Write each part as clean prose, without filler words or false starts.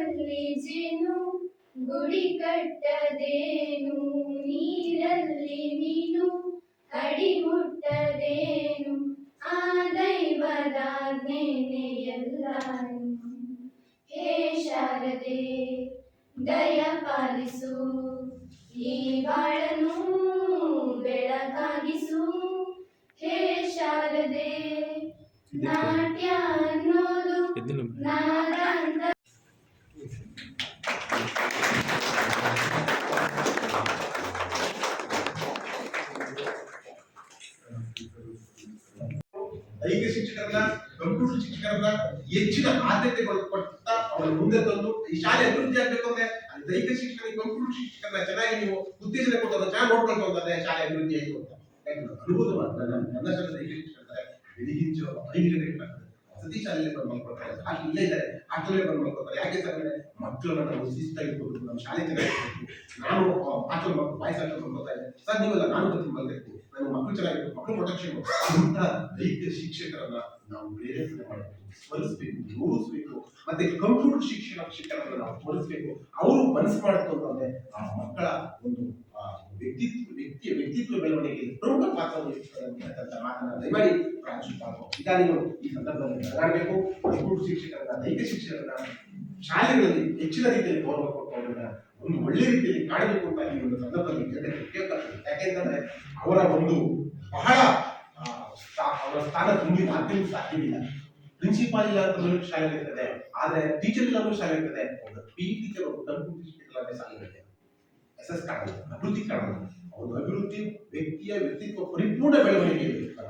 ಹಾಲಲ್ಲಿ ಜೇನು ಗುಡಿ ಕಟ್ಟದೇನು, ನೀರಲ್ಲಿ ಮೀನು ಅಡಿ ಮುಟ್ಟದೇನು, ಆ ದೈವದಾಜ್ಞೆನೆ ಎಲ್ಲಾನು. ಹೇ ಶಾರದೆ ದಯ ಪಾಲಿಸು, ಈ ಬಾಳನು ಬೆಳಕಾಗಿಸು. ಹೇ ಶಾರದೆ ನಾಟ್ಯ ಅನ್ನೋದು ನಾದ ಅಂತ. ದೈಹಿಕ ಶಿಕ್ಷಕರನ್ನ, ಕಂಪ್ಯೂಟರ್ ಶಿಕ್ಷಕರನ್ನ ಹೆಚ್ಚಿನ ಆದ್ಯತೆಗಳು ಕೊಡ್ತಾ ಅವರ ಮುಂದೆ ತಂದು ಈ ಶಾಲೆ ಅಭಿವೃದ್ಧಿ ಆಗ್ಬೇಕು ಅಂದ್ರೆ ದೈಹಿಕ ಶಿಕ್ಷಕರಿಗೆ ಕಂಪ್ಯೂಟರ್ ಶಿಕ್ಷಕರನ್ನ ಚೆನ್ನಾಗಿ ನೀವು ಉತ್ತೇಜನ ಕೊಟ್ಟು ಚೆನ್ನಾಗಿ ನೋಡ್ಕೊಂಡು ಹೋದ್ರೆ ಶಾಲೆ ಅಭಿವೃದ್ಧಿ ಆಯ್ತು ಅಂತ ಅನುಭವ ನನ್ನ ಶಾಲೆ ದೈಹಿಕ ಶಿಕ್ಷಕರ ಬೆಳಿಗಿಂಚು 5 ಗಂಟೆಗೆ ವಸತಿ ಶಾಲೆಯಲ್ಲಿ ಬಂದು ಮಲ್ಕೊಳ್ತಾರೆ, ಇಲ್ಲೇ ಇದ್ದಾರೆ ಹಾಸ್ಟೆಲ್ ಬಂದು ಮಲ್ಕೊಳ್ತಾರೆ. ಯಾಕೆ ಸರ್ ಅಂದ್ರೆ ಮಕ್ಕಳನ್ನ ನಾವು ಶಿಸ್ತಾಗಿರ್ಬೋದು, ನಮ್ಮ ಶಾಲೆ ಚೆನ್ನಾಗಿರ್ಬೇಕು. ನಾನು ಹಾಸ್ಟೆಲ್ ಮಕ್ಕಳು ಬಾಯ್ಸ್ ಹಾಸ್ಟೆಲ್ ಮಲ್ಕೊಳ್ತಾ ಇದ್ದೆ ಸರ್, ನೀವೆಲ್ಲ ನಾನು ಬರ್ತೀನಿ ಮಲ್ಬೇಕು, ನನ್ನ ಮಕ್ಕಳು ಚೆನ್ನಾಗಿರ್ಬೇಕು, ಮಕ್ಕಳು ಪ್ರೊಟೆಕ್ಷನ್ ಅಂತ ದೈಹಿಕ ಶಿಕ್ಷಕರನ್ನ ನಾವು ಪ್ರೇರೇಪಣೆ ಮಾಡಬೇಕು, ಸ್ಮರಿಸಬೇಕು, ಗೌರವಿಸಬೇಕು. ಮತ್ತೆ ಕಂಪ್ಯೂಟರ್ ಶಿಕ್ಷಕರನ್ನ ನಾವು ಸ್ಮರಿಸಬೇಕು. ಅವರು ಮನಸ್ಸು ಮಾಡುತ್ತೆ ಅಂತಂದ್ರೆ ಆ ಮಕ್ಕಳ ಒಂದು ವ್ಯಕ್ತಿತ್ವ ಬೆಳವಣಿಗೆಯಲ್ಲಿ ಪ್ರಮುಖ ಪಾತ್ರ ವಹಿಸುತ್ತದೆ ಮಾತನ್ನ ದಯಮಾಡಿ ಪ್ರಾಂಶುಪಾಲರು ಅಧಿಕಾರಿಗಳು ಈ ಸಂದರ್ಭದಲ್ಲಿ ಮಾತನಾಡಬೇಕು. ಕಂಪ್ಯೂಟರ್ ಶಿಕ್ಷಕರನ್ನ, ದೈಹಿಕ ಶಿಕ್ಷಕರನ್ನ ಶಾಲೆಗಳಲ್ಲಿ ಹೆಚ್ಚಿನ ರೀತಿಯಲ್ಲಿ ಗೌರವ ಕೊಟ್ಟು ಒಂದು ಒಳ್ಳೆ ರೀತಿಯಲ್ಲಿ ಕಾಣಬೇಕು ಅಂತ ಈ ಒಂದು ಸಂದರ್ಭದಲ್ಲಿ ಜನರಿಗೆ ಕೇಳ್ತಾರೆ. ಯಾಕೆಂತಂದ್ರೆ ಅವರ ಒಂದು ಬಹಳ ಅವರ ಸ್ಥಾನ ತುಂಬಿ ಮಾಧ್ಯಮ ಸಾಧ್ಯವಿಲ್ಲ. ಪ್ರಿನ್ಸಿಪಾಲ್ ಇಲ್ಲ ಅಂತ ಶಾಲೆ ಇರ್ತದೆ, ಆದ್ರೆ ಟೀಚರ್ ಇಲ್ಲ ಶಾಲೆ ಇರ್ತದೆ. ಪಿ ಟೀಚರ್ ಕಂಪ್ಯೂಟರ್ ಶಿಕ್ಷಕರ ಶಾಲೆ SS ಕಾಣಲ್ಲ, ಅಭಿವೃದ್ಧಿ ಕಾಣಲ್ಲ. ಒಂದು ಅಭಿವೃದ್ಧಿ ವ್ಯಕ್ತಿತ್ವ ಪರಿಪೂರ್ಣ ಬೆಳವಣಿಗೆ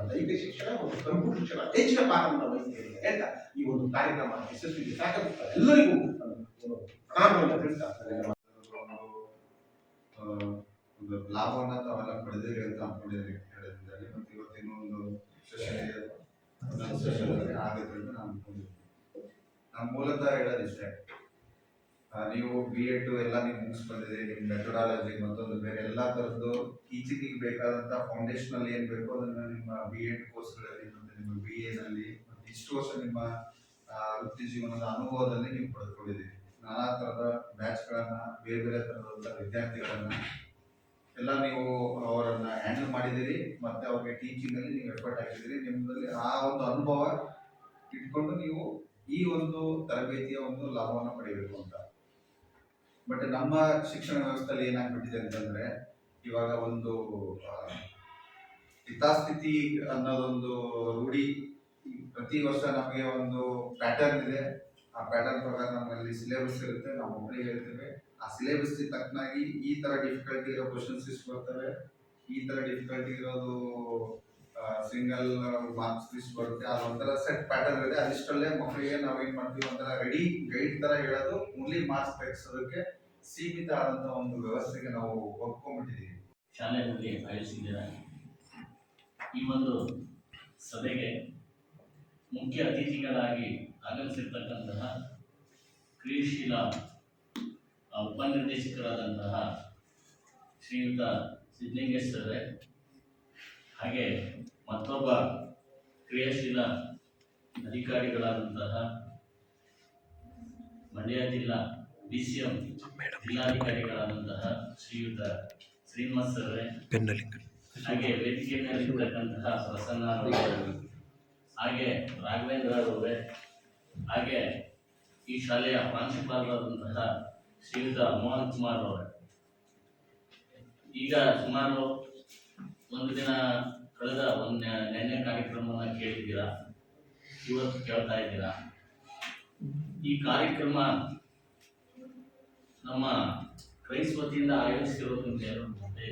ದೈಹಿಕ ಶಿಕ್ಷಣ ಮತ್ತು ಕಂಪ್ಯೂಟರ್ ಶಿಕ್ಷಣ ಹೆಚ್ಚಿನ ಪಾತ್ರವನ್ನು ವಹಿಸಿದೆ ಅಂತ ಈ ಒಂದು ಕಾರ್ಯಕ್ರಮ ಯಶಸ್ವಿಗೆ ಸಾಕುತ್ತದೆ. ಎಲ್ಲರಿಗೂ ಪ್ರಣಾಮವನ್ನು ತಿಳಿಸ್ತಾರೆ. ಒಂದು ಲಾಭವನ್ನ ತಾವೆಲ್ಲ ಪಡೆದಿರಿ ಅಂತ ಅನ್ಕೊಂಡಿದ್ದೀನಿ ಹೇಳಿದ್ದಾರೆ. ಮತ್ತು ಇವತ್ತಿನ ಒಂದು ಸೆಷನ್ ಆಗುತ್ತೆ ಅಂತ ನಾನು ಅನ್ಕೊಂಡಿದ್ದೀನಿ. ನಾನು ಮೂಲತಃ ಹೇಳೋದಿಷ್ಟೇ, ನೀವು B.Ed ಎಲ್ಲ ನೀವು ಮುಗಿಸ್ ಬಂದಿದೆ, ನಿಮ್ಮ ಮೆಥಡಾಲಜಿ ಮತ್ತೊಂದು ಬೇರೆ ಎಲ್ಲ ಥರದ್ದು ಟೀಚಿಂಗಿಗೆ ಬೇಕಾದಂಥ ಫೌಂಡೇಶನಲ್ ಏನು ಬೇಕೋ ಅದನ್ನು ನಿಮ್ಮ B.Ed ಕೋರ್ಸ್ಗಳಲ್ಲಿ ಮತ್ತು ನಿಮ್ಮ BA-ನಲ್ಲಿ ಮತ್ತು ಇಷ್ಟು ವರ್ಷ ನಿಮ್ಮ ವೃತ್ತಿ ಜೀವನದ ಅನುಭವದಲ್ಲಿ ನೀವು ಪಡೆದುಕೊಂಡಿದ್ದೀರಿ. ನಾನಾ ಥರದ ಬ್ಯಾಚ್ಗಳನ್ನು, ಬೇರೆ ಬೇರೆ ಥರದಂಥ ವಿದ್ಯಾರ್ಥಿಗಳನ್ನು ಎಲ್ಲ ನೀವು ಅವರನ್ನು ಹ್ಯಾಂಡಲ್ ಮಾಡಿದ್ದೀರಿ ಮತ್ತು ಅವ್ರಿಗೆ ಟೀಚಿಂಗಲ್ಲಿ ನೀವು ಎಫರ್ಟ್ ಹಾಕಿದ್ದೀರಿ. ನಿಮ್ಮಲ್ಲಿ ಆ ಒಂದು ಅನುಭವ ಇಟ್ಕೊಂಡು ನೀವು ಈ ಒಂದು ತರಬೇತಿಯ ಒಂದು ಲಾಭವನ್ನು ಪಡೆಯಬೇಕು ಅಂತ. ಬಟ್ ನಮ್ಮ ಶಿಕ್ಷಣ ವ್ಯವಸ್ಥೆಯಲ್ಲಿ ಏನಾಗ್ಬಿಟ್ಟಿದೆ ಅಂತಂದ್ರೆ, ಇವಾಗ ಒಂದು ಹಿತಾಸ್ಥಿತಿ ಅನ್ನೋದೊಂದು ರೂಢಿ. ಪ್ರತಿ ವರ್ಷ ನಮಗೆ ಒಂದು ಪ್ಯಾಟರ್ನ್ ಇದೆ, ಆ ಪ್ಯಾಟರ್ನ್ ಪ್ರಕಾರ ನಮ್ಮಲ್ಲಿ ಸಿಲೆಬಸ್ ಇರುತ್ತೆ, ನಾವು ಮಕ್ಕಳಿಗೆ ಹೇಳ್ತೇವೆ. ಆ ಸಿಲೆಬಸ್ ತಕ್ಕನಾಗಿ ಈ ತರ ಡಿಫಿಕಲ್ಟಿ ಇರೋ ಕ್ವಶನ್ಸ್ ಇಷ್ಟು ಬರ್ತವೆ, ಈ ತರ ಡಿಫಿಕಲ್ಟಿ ಇರೋದು ಸಿಂಗಲ್ ಮಾರ್ಕ್ಸ್ ಲಿಸ್ಟ್ ಬರುತ್ತೆ. ಅದೊಂಥರ ಸೆಟ್ ಪ್ಯಾಟರ್ನ್ ಇದೆ. ಅದಿಷ್ಟಲ್ಲೇ ಮಕ್ಕಳಿಗೆ ನಾವೇನ್ ಮಾಡ್ತೀವಿ, ಒಂಥರ ರೆಡಿ ಗೈಡ್ ತರ ಹೇಳೋದು, ಓನ್ಲಿ ಮಾರ್ಕ್ಸ್ ತೆಗೆಸೋದಕ್ಕೆ ಸೀಮಿತ ಆದಂತ ಒಂದು ವ್ಯವಸ್ಥೆಗೆ ನಾವು ಒಪ್ಕೊಂಡ್ಬಿಟ್ಟಿದ್ದೀವಿ. ಶಾಲೆಯಲ್ಲಿ ಆಯೋಜಿಸಿದ್ದೀರಾ ಈ ಒಂದು ಸಭೆಗೆ ಮುಖ್ಯ ಅತಿಥಿಗಳಾಗಿ ಆಗಮಿಸಿರ್ತಕ್ಕಂತಹ ಕ್ರಿಯಾಶೀಲ ಉಪನಿರ್ದೇಶಕರಾದಂತಹ ಶ್ರೀಯುತ ಸಿದ್ಧಲಿಂಗೇಶ್ವರ, ಹಾಗೆ ಮತ್ತೊಬ್ಬ ಕ್ರಿಯಾಶೀಲ ಅಧಿಕಾರಿಗಳಾದಂತಹ ಮಂಡ್ಯ ಜಿಲ್ಲಾ BCM ಜಿಲ್ಲಾಧಿಕಾರಿಗಳಾದಂತಹ ಶ್ರೀಯುತ ಶ್ರೀನಿವಾಸ್ ಅವರೇ, ಹಾಗೆ ವೇದಿಕೆ ಮೇಲಿರ್ತಕ್ಕಂತಹ ಪ್ರಸನ್ನ ಅವರೇ, ಹಾಗೆ ರಾಘವೇಂದ್ರ ಅವರೇ, ಹಾಗೆ ಈ ಶಾಲೆಯ ಪ್ರಾಂಶುಪಾಲರಾದಂತಹ ಶ್ರೀಯುತ ಮೋಹನ್ ಕುಮಾರ್ ಅವರೇ. ಈಗ ಸುಮಾರು ಒಂದು ದಿನ ಕಳೆದ ನೆನ್ನೆ ಕಾರ್ಯಕ್ರಮವನ್ನು ಕೇಳಿದ್ದೀರಾ, ಇವತ್ತು ಕೇಳ್ತಾ ಇದ್ದೀರಾ. ಈ ಕಾರ್ಯಕ್ರಮ ನಮ್ಮ ಕ್ರೈಸ್ ವತಿಯಿಂದ ಆಯೋಜಿಸಿರೋದು ಅಂತ ಹೇಳುತ್ತೆ.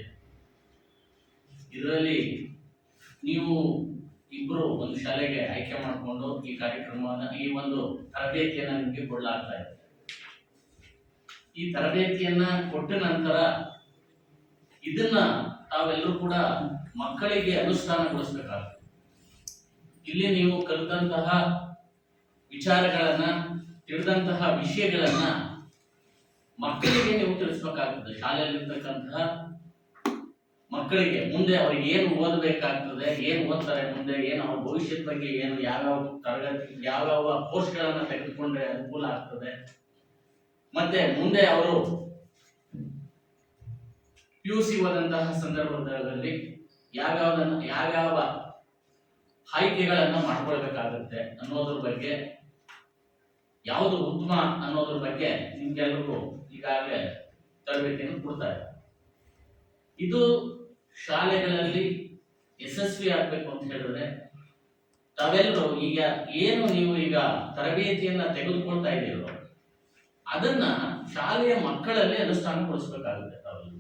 ಇದರಲ್ಲಿ ನೀವು ಇಬ್ಬರು ಒಂದು ಶಾಲೆಗೆ ಆಯ್ಕೆ ಮಾಡಿಕೊಂಡು ಈ ಕಾರ್ಯಕ್ರಮವನ್ನು, ಈ ಒಂದು ತರಬೇತಿಯನ್ನು ನಿಮಗೆ ಕೊಡಲಾಗ್ತಾ ಇದೆ. ಈ ತರಬೇತಿಯನ್ನ ಕೊಟ್ಟ ನಂತರ ಇದನ್ನ ತಾವೆಲ್ಲರೂ ಕೂಡ ಮಕ್ಕಳಿಗೆ ಅನುಷ್ಠಾನಗೊಳಿಸಬೇಕಾಗ್ತದೆ. ಇಲ್ಲಿ ನೀವು ಕಲಿತಂತಹ ವಿಚಾರಗಳನ್ನ, ತಿಳಿದಂತಹ ವಿಷಯಗಳನ್ನ ಮಕ್ಕಳಿಗೆ ನೀವು ತಿಳಿಸ್ಬೇಕಾಗ್ತದೆ. ಶಾಲೆಯಲ್ಲಿರ್ತಕ್ಕಂತಹ ಮಕ್ಕಳಿಗೆ ಮುಂದೆ ಅವ್ರಿಗೆ ಏನು ಓದಬೇಕಾಗ್ತದೆ, ಏನು ಓದ್ತಾರೆ, ಮುಂದೆ ಏನು ಅವ್ರ ಭವಿಷ್ಯದ ಬಗ್ಗೆ ಏನು, ಯಾವ್ಯಾವ ತರಗತಿ, ಯಾವ್ಯಾವ ಕೋರ್ಸ್ಗಳನ್ನ ತೆಗೆದುಕೊಂಡ್ರೆ ಅನುಕೂಲ ಆಗ್ತದೆ, ಮತ್ತೆ ಮುಂದೆ ಅವರು PUC ಹೋದಂತಹ ಸಂದರ್ಭದಲ್ಲಿ ಯಾವ್ಯಾವ ಆಯ್ಕೆಗಳನ್ನ ಮಾಡ್ಕೊಳ್ಬೇಕಾಗುತ್ತೆ ಅನ್ನೋದ್ರ ಬಗ್ಗೆ, ಯಾವುದು ಉತ್ತಮ ಅನ್ನೋದ್ರ ಬಗ್ಗೆ ನಿಮ್ಗೆಲ್ಲರಿಗೂ ಈಗಾಗಲೇ ತರಬೇತಿಯನ್ನು ಕೊಡ್ತಾರೆ. ಇದು ಶಾಲೆಗಳಲ್ಲಿ ಯಶಸ್ವಿ ಆಗ್ಬೇಕು ಅಂತ ಹೇಳಿದ್ರೆ ತಾವೆಲ್ಲರೂ ಈಗ ಏನು ನೀವು ಈಗ ತರಬೇತಿಯನ್ನ ತೆಗೆದುಕೊಳ್ತಾ ಇದ್ದೀರೋ ಅದನ್ನ ಶಾಲೆಯ ಮಕ್ಕಳಲ್ಲಿ ಅನುಷ್ಠಾನಗೊಳಿಸಬೇಕಾಗುತ್ತೆ ತಾವೆಲ್ಲರೂ.